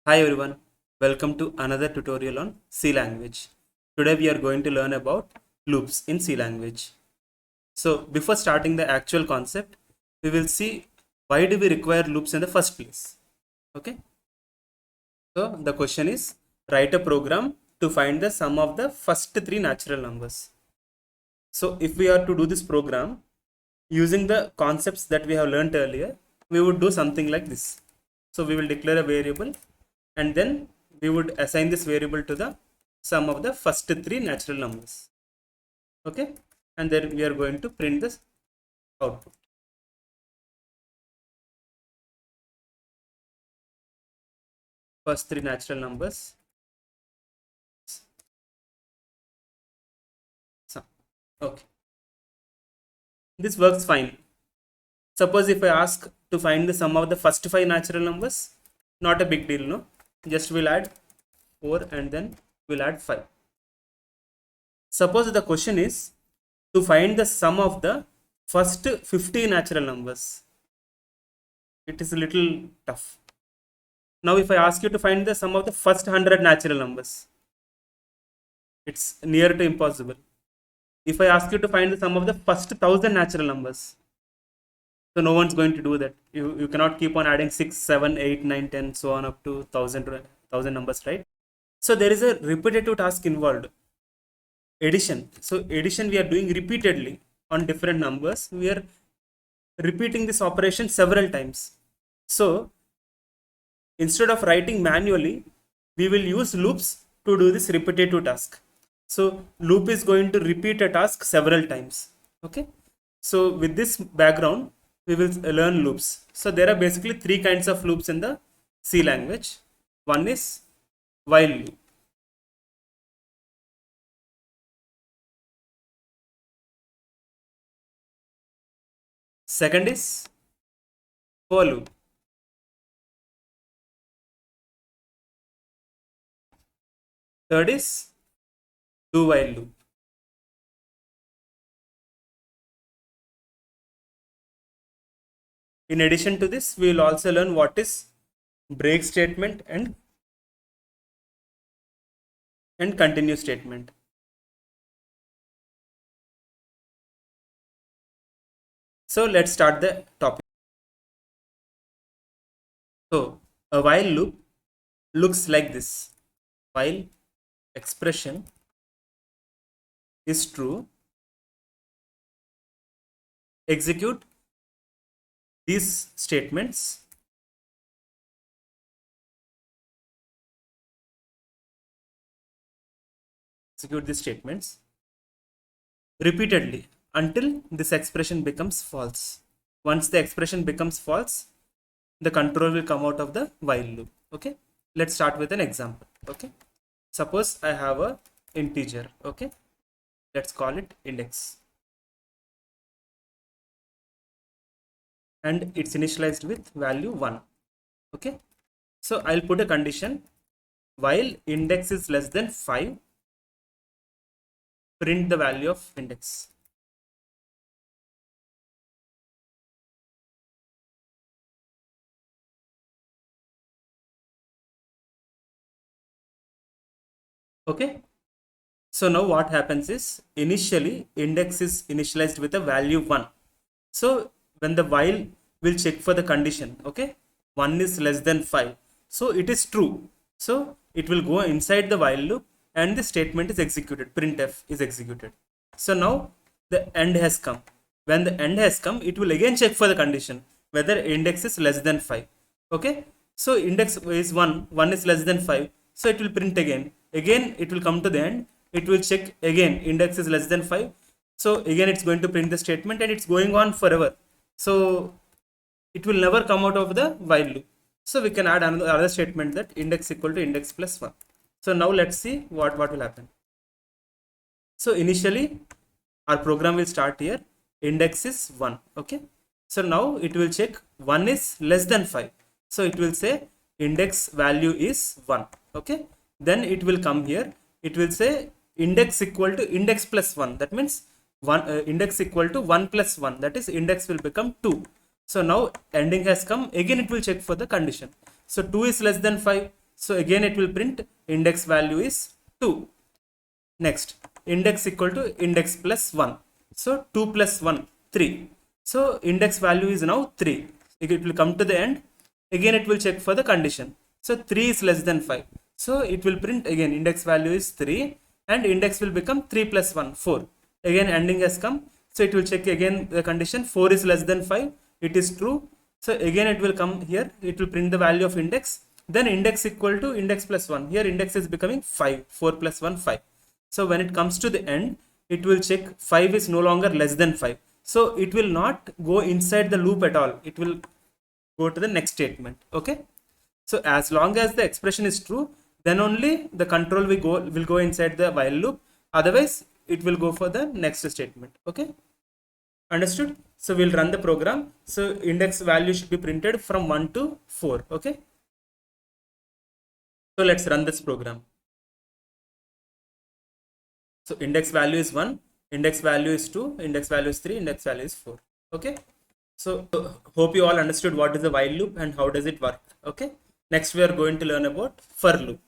Hi everyone, welcome to another tutorial on C language. Today we are going to learn about loops in C language. So before starting the actual concept, we will see why do we require loops in the first place. Okay. So the question is write a program to find the sum of the first three natural numbers. So if we are to do this program using the concepts that we have learned earlier, we would do something like this. So we will declare a variable and then we would assign this variable to the sum of the first three natural numbers. Okay, and then we are going to print this output. First three natural numbers. Okay, this works fine. Suppose if I ask to find the sum of the first five natural numbers, not a big deal, no? Just we'll add 4 and then we'll add 5. Suppose the question is to find the sum of the first 50 natural numbers. It is a little tough. Now if I ask you to find the sum of the first 100 natural numbers, it's near to impossible. If I ask you to find the sum of the first 1000 natural numbers, so no one's going to do that. You cannot keep on adding 6, 7, 8, 9, 10, so on up to 1000 numbers, right? So there is a repetitive task involved. Addition. So addition we are doing repeatedly on different numbers. We are repeating this operation several times. So instead of writing manually, we will use loops to do this repetitive task. So loop is going to repeat a task several times. Okay. So with this background, we will learn loops. So there are basically three kinds of loops in the C language. One is while loop. Second is for loop. Third is do while loop. In addition to this, we will also learn what is break statement and continue statement. So let's start the topic. So a while loop looks like this. While expression is true, execute these statements. Execute these statements repeatedly until this expression becomes false. Once the expression becomes false, the control will come out of the while loop. Okay, let's start with an example. Okay, suppose I have a integer. Okay, let's call it index, and it's initialized with value 1. Okay, so I'll put a condition while index is less than 5, print the value of index. Okay, so now what happens is initially index is initialized with a value 1. So when the while will check for the condition, okay, 1 is less than 5, so it is true. So it will go inside the while loop and the statement is executed, printf is executed. So now the end has come. When the end has come, it will again check for the condition whether index is less than 5. Okay, so index is 1, 1 is less than 5, so it will print again. Again it will come to the end, it will check again, index is less than 5, so again it's going to print the statement, and it's going on forever. So it will never come out of the while loop. So we can add another statement that index equal to index plus 1. So now let's see what will happen. So initially our program will start here, index is 1. Okay, so now it will check 1 is less than 5, so it will say index value is 1. Okay, then it will come here, it will say index equal to index plus 1, that means index equal to 1 plus 1, that is index will become 2. So now ending has come, again it will check for the condition. So 2 is less than 5, So again it will print index value is 2. Next, index equal to index plus 1. So 2 plus 1, 3. So index value is now 3. It will come to the end. Again it will check for the condition. So 3 is less than 5. So it will print again index value is 3 and index will become 3 plus 1, 4. Again ending has come. So it will check again the condition 4 is less than 5. It is true. So again it will come here. It will print the value of index. Then index equal to index plus 1. Here index is becoming 5. 4 plus 1, 5. So when it comes to the end, it will check 5 is no longer less than 5. So it will not go inside the loop at all. It will go to the next statement. Okay. So as long as the expression is true, then only the control will go inside the while loop. Otherwise, it will go for the next statement. Okay. Understood? So we'll run the program. So index value should be printed from 1 to 4. Okay. So let's run this program. So index value is 1, index value is 2, index value is 3, index value is 4. Okay. So hope you all understood what is the while loop and how does it work. Okay. Next we are going to learn about for loop.